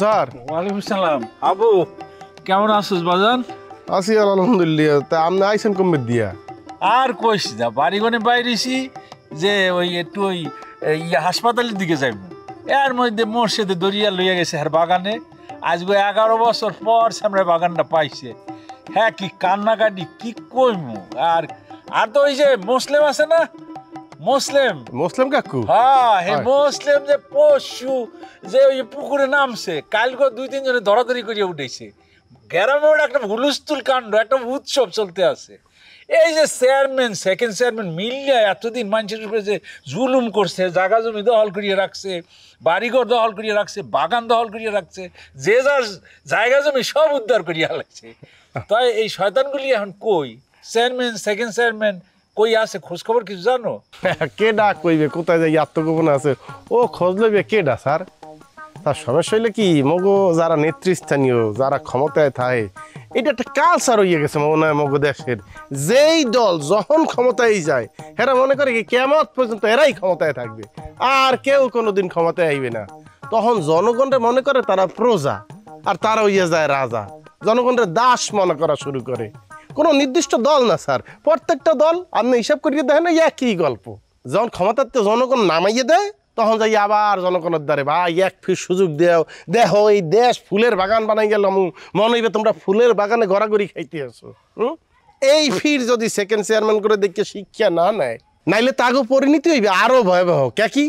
Sir. ওয়ালাইকুম সালাম। আবু কেমন আছিস বাজান? আছি আলহামদুলিল্লাহ। তা আপনি আইসেন কমবে দিয়া? আর কইস না, বাড়িগনে বাইরেছি যে ওই একটু ওই হাসপাতালের দিকে যাইব। এর মধ্যে মোর্শেদে দরিয়া লইয়া গেছে আর বাগানে। আজকে 11 বছর পর সামনে বাগানটা পাইছে। হ্যাঁ, কি কান্নাকাটি, কি কইমু। আর আর তো ওই যে মুসলিম আছে না, মুসলিম কাকু? হ্যাঁ হে মুসলিম যে পশু যে ওই পুকুরে নামছে, কালকে 2-3 জনে ধরাধরি করিয়া উঠেছে। গ্রামে ওটা একটা হুলস্থুল কাণ্ড, একটা উৎসব চলতে আছে। এই যে চেয়ারম্যান, সেকেন্ড চেয়ারম্যান মিলিয়া এতদিন মানুষের উপরে যে জুলুম করছে, জায়গা জমি দখল করিয়ে রাখছে, বাড়িঘর দখল করিয়ে রাখছে, বাগান দখল করিয়ে রাখছে, যে যার জায়গা জমি সব উদ্ধার করিয়া লাগছে। তাই এই শয়তানগুলি এখন কই? চেয়ারম্যান, সেকেন্ড চেয়ারম্যান কই আছে? খোঁজ খবর কিছু জানো? কেডা কইবে কোথায় যাই আত্মগোপন আছে ও খোঁজ লইবে কেডা স্যার? তার সমস্যা হইলে কি মগো যারা নেতৃস্থানীয়, যারা ক্ষমতায় থাকে, এটা একটা কালচার হইয়া গেছে মনে হয় মগো দেশের। যেই দল যখন ক্ষমতায় যায় এরা মনে করে কি কিয়ামত পর্যন্ত এরাই ক্ষমতায় থাকবে, আর কেউ কোনোদিন ক্ষমতায় আইবে না। তখন জনগণরা মনে করে তারা প্রজা, আর তারা হইয়া যায় রাজা। জনগণের দাস মনে করা শুরু করে। কোনো নির্দিষ্ট দল না স্যার, প্রত্যেকটা দল আপনি হিসাব করিয়ে দেখেন একই গল্প। যখন ক্ষমতাতে জনগণ নামাইয়ে দেয় তখন যাই আবার জনগণের দ্বারে ভাই এক ফির সুযোগ দেও, দেখো এই দেশ ফুলের বাগান বানাই গেলাম, মনে হইবে তোমরা ফুলের বাগানে ঘোরাঘুরি খাইতে আসো। এই ফির যদি সেকেন্ড চেয়ারম্যান করে দেখে শিক্ষা না নেয়, নাইলে তাগো পরিণতি হইবে আরো ভয়াবহ। কি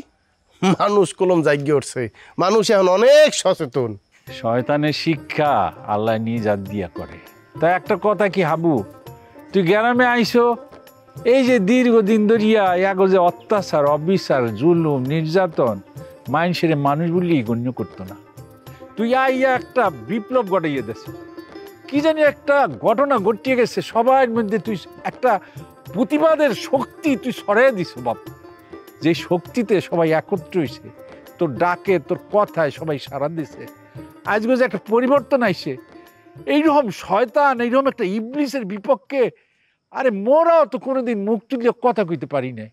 মানুষ কলম জাগিয়ে উঠছে, মানুষ এখন অনেক সচেতন। শয়তানের শিক্ষা আল্লাহ নিজ হাত দিয়া করে। তা একটা কথা কি হাবু, তুই গ্রামে আইসো, এই যে দীর্ঘদিন ধরিয়া এগো যে অত্যাচার, অবিচার, জুলুম, নির্যাতন মানুষের মানুষ বলি গণ্য করতো না। তুই আইয়া একটা বিপ্লব ঘটাইয়া দেছ, কি জানি একটা ঘটনা ঘটিয়ে গেছে সবার মধ্যে। তুই একটা প্রতিবাদের শক্তি তুই সরাই দিস বাপ, যে শক্তিতে সবাই একত্র হয়েছে, তোর ডাকে, তোর কথায় সবাই সাড়া দিছে। আজকে যে একটা পরিবর্তন আইছে, এইরকম শয়তান, এইরকম একটা ইবলিসের বিপক্ষে আরে মোরাও তো কোনোদিন মুখ তুলিয়ে কথা কইতে পারি না।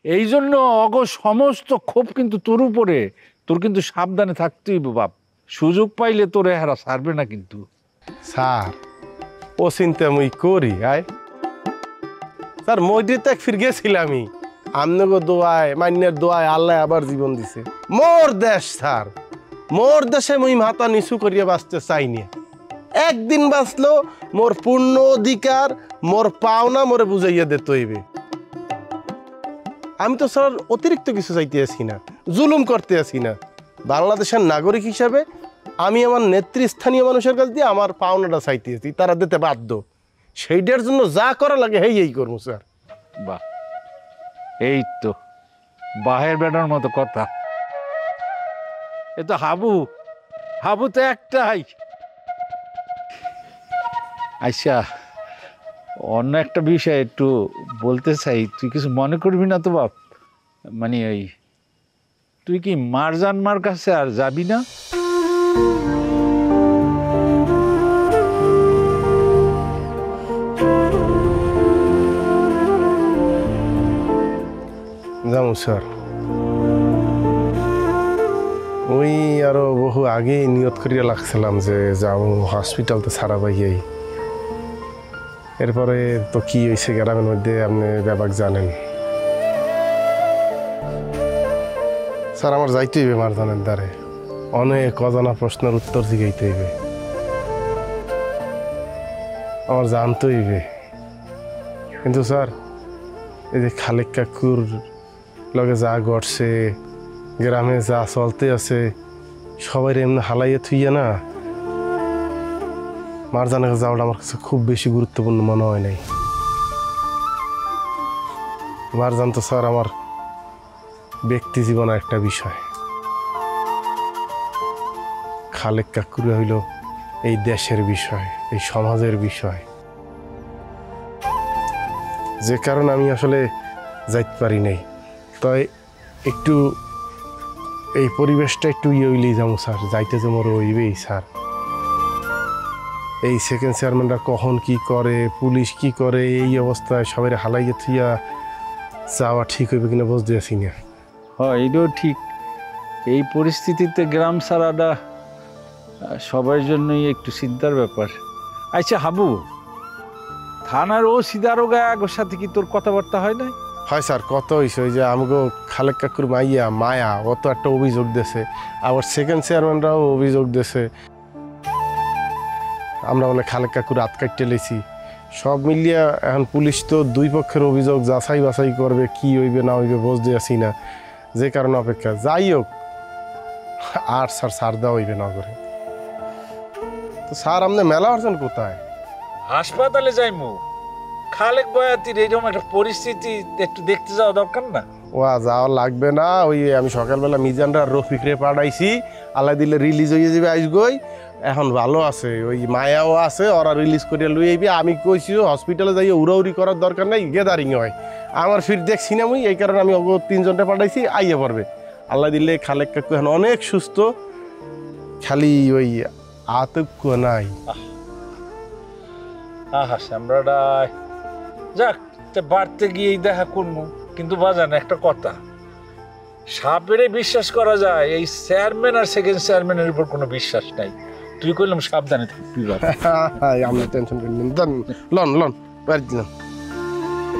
এই জন্য অগ সমস্ত ক্ষোভ কিন্তু তোর উপরে। তোর কিন্তু সাবধানে থাকতেই বাপ, সুযোগ পাইলে তোর এহারা ছাড়বে না কিন্তু। স্যার ও চিন্তা মুই করি আয় স্যার, মসজিদে ফির গেছিলামই, আমনগো দোয়ায় মান্যের দোয়ায় আল্লাহ আবার জীবন দিছে। মোর দেশ স্যার, মোর দেশে মুই মাথা নিচু করিয়া বাঁচতে চাইনি। একদিন বাঁচলো মোর পূর্ণ অধিকার, মোর পাওনা মোরে বুঝাইয়া দিতে হইবে। আমি তো স্যার অতিরিক্ত কিছু চাইতে আসি না, জুলুম করতে আসি না। বাংলাদেশের নাগরিক হিসাবে আমি আমার নেতৃস্থানীয় মানুষের কাছ দিয়ে আমার পাওনাটা চাইতে আসি, তারা দিতে বাধ্য। সেইটার জন্য যা করা লাগে এই করবো স্যার। বাহ, এই তো বাহের বেড়ার মতো কথা। এ তো হাবু, হাবু তো একটাই। আচ্ছা, অন্য একটা বিষয় একটু বলতে চাই, তুই কিছু মনে করবি না তো বাপ? মানে ওই তুই কি মারজান মার কাছে আর যাবি না? যাবো স্যার, ওই আরো বহু আগে নিয়ত করিয়া লাগছিলাম যে যাবো হসপিটাল তো ছাড়া পাইয়াই। এরপরে তো কি হয়েছে গ্রামের মধ্যে আপনি ব্যাপার জানেন স্যার। আমার যাইতে হইবে মারজানের দ্বারে, অনেক অজানা প্রশ্নের উত্তর দিকেইতে হইবে, আমার জানতে হইবে। কিন্তু স্যার এই যে খালেক কাকুর লগে যা ঘটছে, গ্রামে যা চলতে আছে, সবাই এমনি হালাইয়া থুইয়া না মারজানের যাওয়াটা আমার কাছে খুব বেশি গুরুত্বপূর্ণ মনে হয় নাই। মারজান তো স্যার আমার ব্যক্তি জীবনের একটা বিষয়, খালেক কাকুরা হইল এই দেশের বিষয়, এই সমাজের বিষয়, যে কারণে আমি আসলে যাইতে পারি নাই। তাই একটু এই পরিবেশটা একটু হইলেই যাবো স্যার, যাইতে যে মোর হইবেই স্যার। এই সেকেন্ড চেয়ারম্যানরা কখন কি করে, পুলিশ কি করে, এই অবস্থায় সবাই হালাইয়া থুইয়া যাওয়া ঠিক হইবে কিনা বুঝতে আসি না। হ্যাঁ, এটাও ঠিক। এই পরিস্থিতিতে গ্রাম ছাড়াটা সবার জন্যই একটু চিন্তার ব্যাপার। আচ্ছা হাবু, থানার ওসি দারোগা আগোর সাথে কি তোর কথাবার্তা হয় নাই? হয় স্যার, কত হয়েছে ওই যে আমগো খালেক কাকুর মাইয়া মায়া ও তো একটা অভিযোগ দিয়েছে, আবার সেকেন্ড চেয়ারম্যানরাও অভিযোগ দিয়েছে আমরা বলে খালেক কাকুর রাত কাটতে লেছি। সব মিলিয়ে এখন পুলিশ তো দুই পক্ষের অভিযোগ যাচাই বাছাই করবে, কি হইবে না হইবে বুঝতে আসি না, যে কারণে অপেক্ষা। যাই হোক, আর স্যার ছাড় দেওয়া হইবে না করে। তো স্যার আপনি মেলা আসছেন কোথায়? হাসপাতালে যাইমু। খালেক বয়াতির এইরকম একটা পরিস্থিতি একটু দেখতে যাওয়া দরকার না? ওয়া যাওয়া লাগবে না, ওই আমি সকালবেলা মিজানরা রফিকরে পাঠাইছি, আল্লাহ দিলে রিলিজ হয়ে যাবে আইসগই। এখন ভালো আছে, ওই মায়াও আছে, ওরা রিলিজ করে লই আইবি। আমি কইছি হসপিটালে যাই উড়াউড়ি করার দরকার নাই, গেদারিং হয় আমার ফির দেখছি না মুই, এই কারণে আমি ওগো 3 জনটা পাঠাইছি, আইয়া পড়বে আল্লাহ দিলে। খালেক কাকু এখন অনেক সুস্থ, খালি ওই আতঙ্ক নাই। আহা শ্যামরাডা, যাক বাড়তে গিয়েই দেখা করবো। কিন্তু বাজান একটা কথা, সাপেরে বিশ্বাস করা যায়, এই চেয়ারম্যান আর সেকেন্ড চেয়ারম্যানের উপর কোনো বিশ্বাস নাই। তুই কইলাম সাবধানে থাকবি। আমরা টেনশন করি লন লন বাড়ি দিলাম।